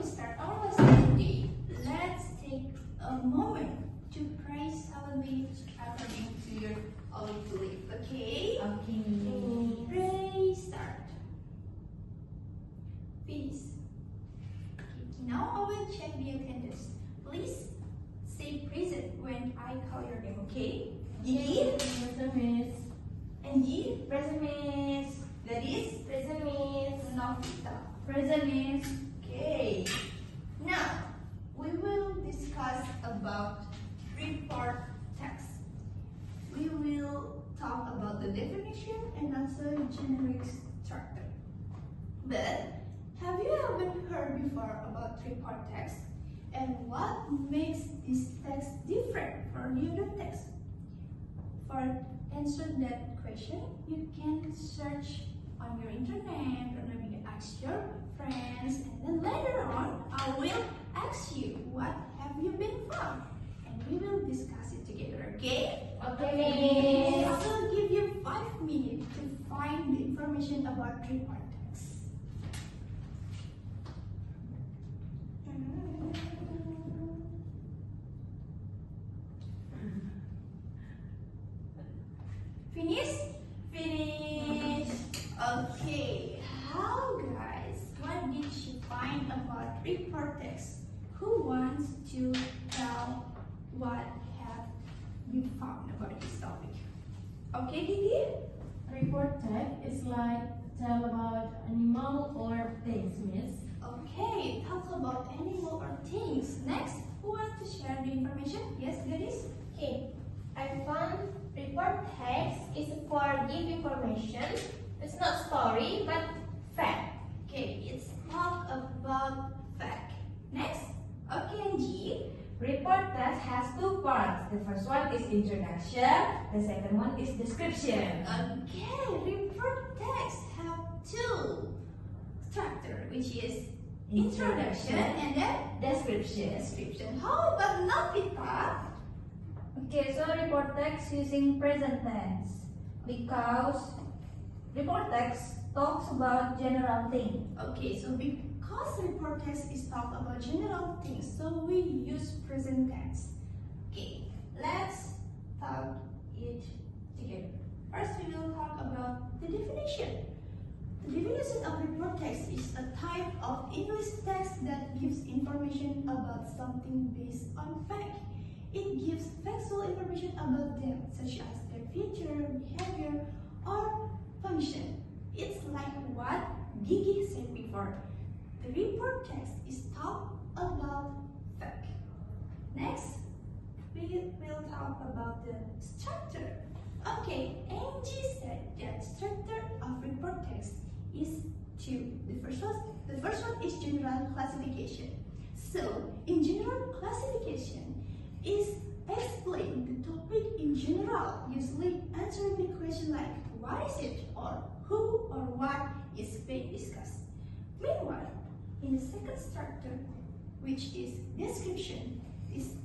start our lesson today, let's take a moment to pray silently according to your own belief. Okay? Okay. Pray start. Peace. Okay, now I will check the attendance. Please say present when I call your name. Okay? Gigi? Present, Miss. Angie? Present, Miss. Gladys? Present, Miss. Novita? Present, Miss. Okay. Now, we will discuss about report text. We will talk about the definition and also generic structure. But have you ever heard before about report text? And what makes this text different from the other text? For answer that question, you can search on your internet or maybe ask your friends, and then later on I will ask you what have you been found, and we will discuss it together. Okay? Okay, I Miss. will give you 5 minutes to find the information about report text. Finish? Finish. Okay. How guys? What did you find about report text? Who wants to tell what have you found about this topic? Okay, Gigi? Report tag is like tell about animal or things, Miss. Okay, talk about animal or things. Next, who wants to share the information? Yes, Gladys? Okay, I found report text is for give information. It's not story, but fact. Okay, it's talk about fact. Next, okay, Angie. Report text has two parts. The first one is introduction. The second one is description. Okay, report text have two structure, which is introduction and then Description. description. How about Novita? Okay, so report text using present tense because report text talks about general things. Okay, so because report text is talk about general things, so we use present tense. Okay, let's talk it together. First, we will talk about the definition. The definition of report text is a type of English text that gives information about something based on fact. It gives factual information about them, such as their feature, behavior, or function. It's like what Gigi said before. The report text is talk about fact. Next, we will talk about the structure. Okay, Angie said that structure of report text is two. The first one is general classification. So, in general classification is explain the topic in general, usually answering the question like what is it or who or what is being discussed. Meanwhile, in the second structure, which is description, is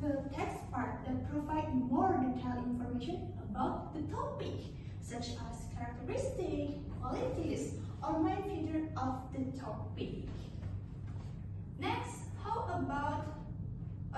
the text part that provide more detailed information about the topic, such as characteristic, qualities, or main feature of the topic. Next, how about,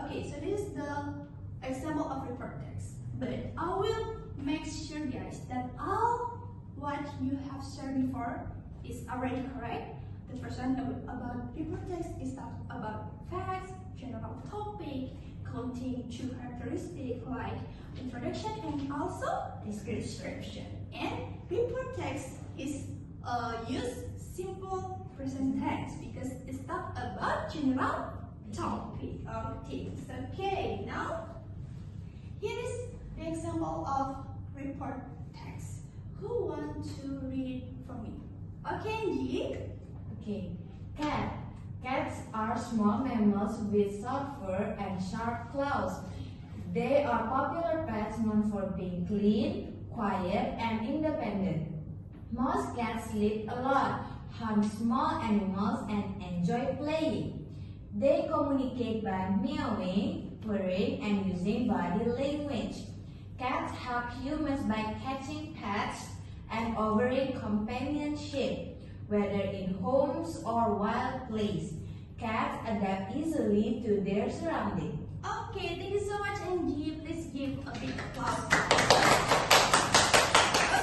okay, so this is the example of report text, but I will make sure guys that all what you have shared before is already correct. The first one about report text is talk about facts, general topic, containing two characteristics like introduction and also description. And report text is use simple present tense because it's talk about general topic or things. Okay, now here is the example of report text. Who want to read for me? Okay, Angie. Okay. Cat. Cats are small mammals with short fur and sharp claws. They are popular pets known for being clean, quiet, and independent. Most cats sleep a lot, hunt small animals, and enjoy playing. They communicate by meowing, purring, and using body language. Cats help humans by catching pets and offering companionship, whether in homes or wild places. Cats adapt easily to their surroundings. Okay, thank you so much, Angie. Please give a big applause.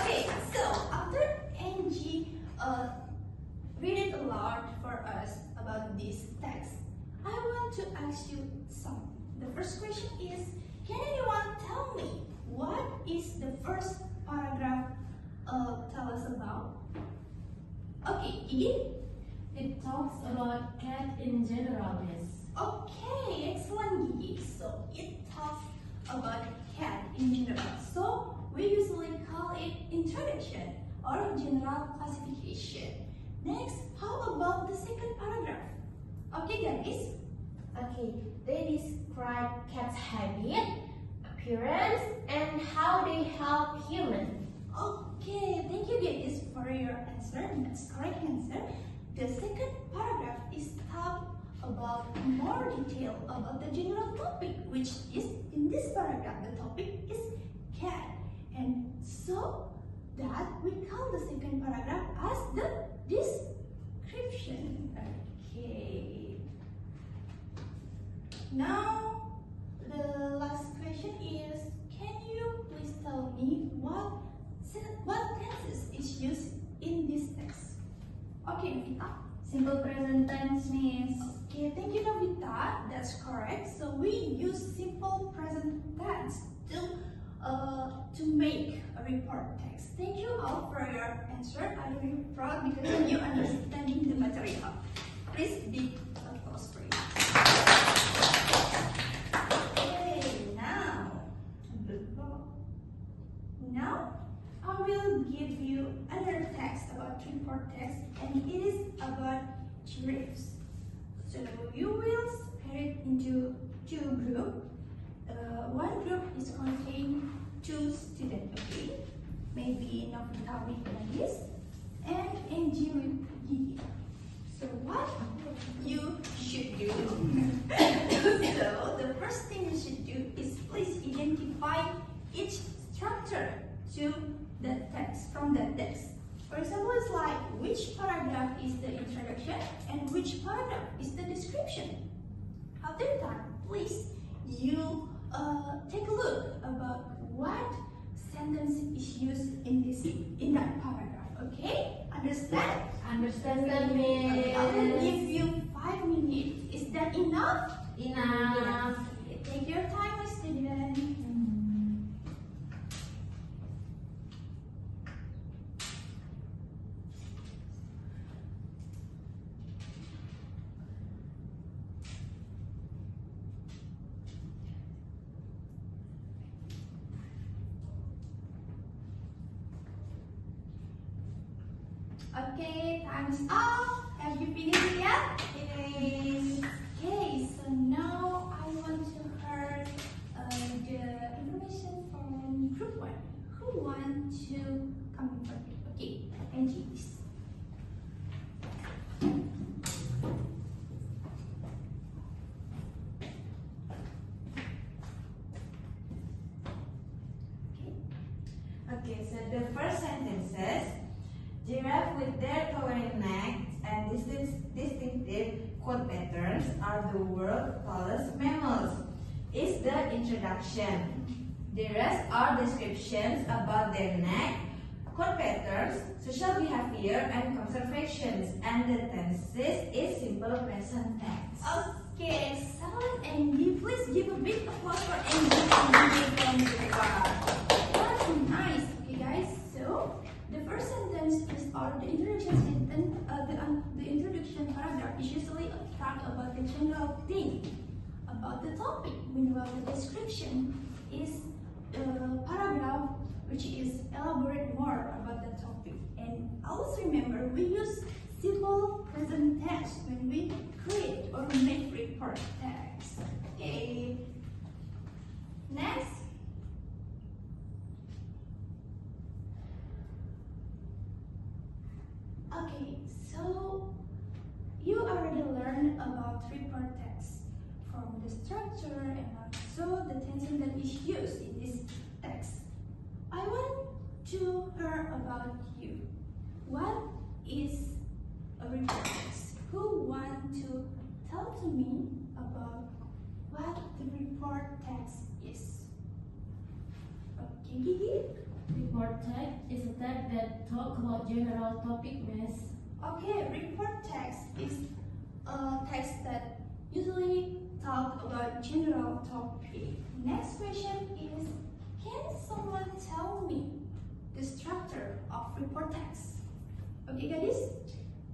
Okay, so after Angie read it aloud for us about this text, I want to ask you something. The first question is, can anyone tell me what is the first paragraph tell us about? Okay, Iggy? It talks about cat in general, yes. Okay, excellent, Gigi. So it talks about cat in general. So we usually call it introduction or general classification. Next, how about the second paragraph? Okay, guys. Okay, they describe cats' habit, appearance, and how they help humans. Okay, thank you, guys, for your answer. That's correct answer. The second paragraph is talk about more detail about the general topic, which is in this paragraph. The topic is cat, and so that we call the second paragraph as the description. Okay. Now the last question is: can you please tell me what tenses is used in this text? Okay, Novita. Simple present tense, Miss. Okay, thank you, Novita. That's correct. So we use simple present tense to make a report text. Thank you all for your answer. I'm very proud because you understanding the material. Please big applause for you. Okay, now I will give you another text about report text, and it is about giraffes. So you will split it into two groups. One group is contain two students, okay? Maybe Novita with Alice and Angie with Gigi. So what you should do? So the first thing you should do is please identify each structure to the text, from the text. For example, it's like which paragraph is the introduction and which paragraph is the description. After that, please you take a look about what sentence is used in that paragraph. Okay? Understand? Understand that, Miss. Okay, I will give you 5 minutes. Is that enough? Enough. Okay, take your time, my student. Okay, time's up. Have you finished yet? Finish. Okay, so now I want to hear the information from group 1. Who want to come in first? Okay, Angie, please. Okay, so the first sentence says, giraffe with their towering necks and distinctive coat patterns are the world's tallest mammals. Is the introduction. The rest are descriptions about their neck, coat patterns, social behavior, and conservations. And the tenses is simple present tense. Okay, excellent, Angie. Please give a big applause for Angie and that's nice. Okay, guys. So the first sentence is or the introduction sentence. The introduction paragraph is usually a talk about the general thing about the topic. Meanwhile, the description is a paragraph which is elaborate more about the topic. And always remember, we use simple present tense when we create or make report text. Okay. Next. Okay, so you already learned about report text from the structure and also the tension that is used in this text. I want to hear about you. What is a report text? Who want to tell text is? Okay, Gigi? Report text is a text that talk about general topic based. Okay, report text is a text that usually talk about general topic. Next question is, can someone tell me the structure of report text? Okay, guys?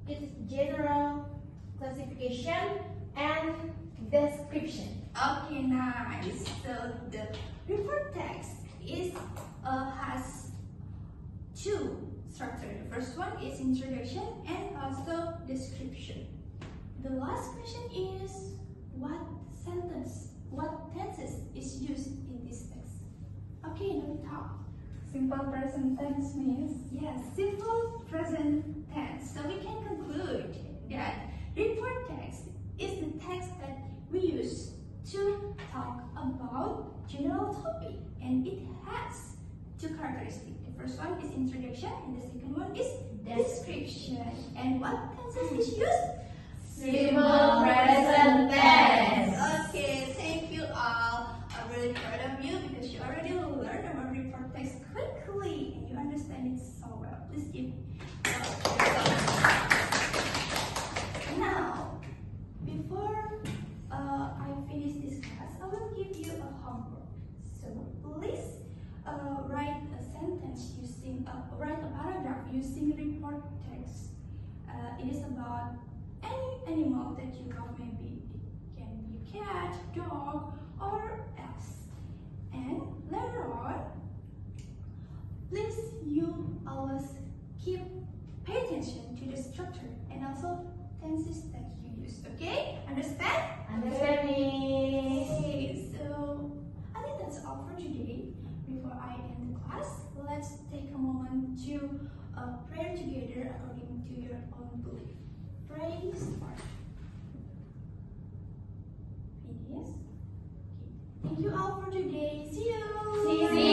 It's general, classification, and description. Okay, nice. So the report text is has two structures. The first one is introduction and also description. The last question is, what tenses is used in this text? Okay, now we talk. Simple present tense means Yes, simple present tense. So we can conclude that report text is the text that we use to talk about general topic, and it has two characteristics. The first one is introduction and the second one is description. And what tenses is used? Simple present tense. Okay, thank you all. I'm really proud of you because you already learned about report text quickly and you understand it so well. Please give. Now, before I finish this class, I will give you a homework. So please write a sentence using, write a paragraph using report text. It is about any animal that you love. Maybe it can be a cat, dog, or else. And later on, please you always pay attention to the structure and also tenses that you use. Okay? Understand? Understanding. Okay, so I think that's all for today. Before I end the class, let's take a moment to pray together according to your own belief. Pray, start. Yes? Okay. Thank you all for today. See you! See you.